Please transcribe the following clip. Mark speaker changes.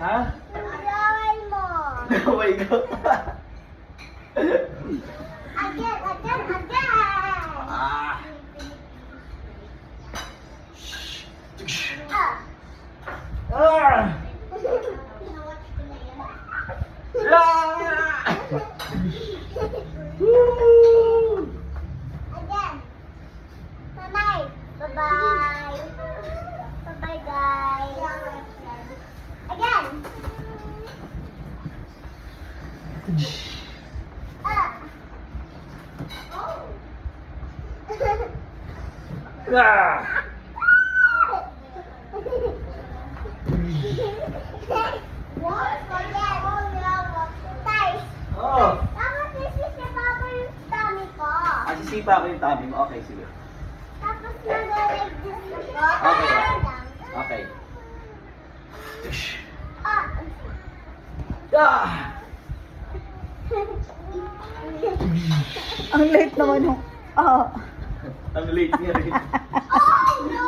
Speaker 1: Ha?
Speaker 2: Gawin mo.
Speaker 1: Gawin ko.
Speaker 2: Again.
Speaker 1: Ah. Ah. Woo!
Speaker 2: Again. Bye-bye. Bye-bye. Bye-bye, guys. Again.
Speaker 1: Ah.
Speaker 2: What? Again. Guys,
Speaker 1: Oh.
Speaker 2: dapat nisisipa ko yung tummy ko.
Speaker 1: Sisipa ko yung tummy mo. Okay, sige.
Speaker 2: Tapos nag-like this ko.
Speaker 1: Okay. Okay.
Speaker 2: Ah.
Speaker 1: Ah.
Speaker 3: Ang late naman yung... Oo.
Speaker 1: Ang late niya rin.
Speaker 2: Oh, no,